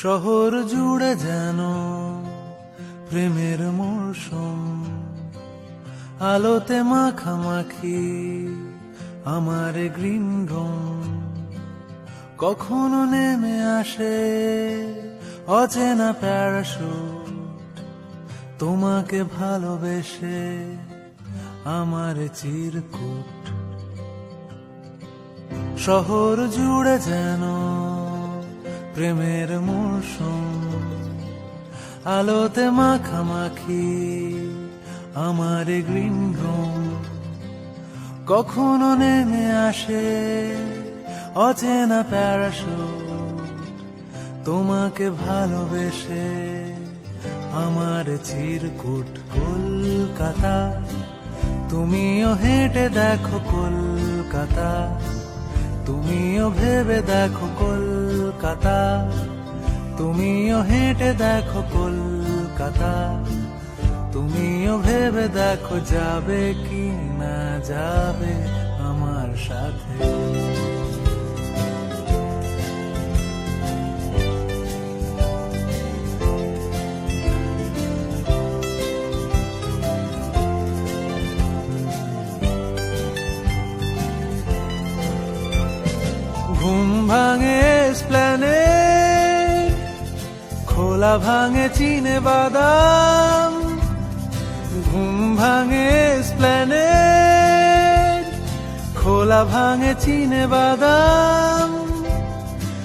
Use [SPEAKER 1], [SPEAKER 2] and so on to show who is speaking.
[SPEAKER 1] শহর জুড়ে যেন প্রেমের মৌসুম, আলোতে মাখামাখি আমার গ্রিন রুম। কখনো নেমে আসে অচেনা প্যারাশুট, তোমাকে ভালোবেসে আমার চিরকুট। শহর জুড়ে যেন প্রেমের মৌসুম, আলোতে মাখামাখি আমার গ্রিন রুম। কখনো নেমে আসে অচেনা প্যারাশুট, তোমাকে ভালোবেসে আমার চিরকুট। কলকাতা, তুমিও হেঁটে দেখো কলকাতা, তুমিও ভেবে দেখো কলকাতা, তুমিও হেঁটে দেখো কলকাতা, তুমিও ভেবে দেখো যাবে কি না যাবে আমার সাথে। ঘুম ভাঙে এসপ্ল্যানেড, খোলা ভাঙে চিনে বাদাম। ঘুম ভাঙে এসপ্ল্যানেড, খোলা ভাঙে চিনে বাদাম।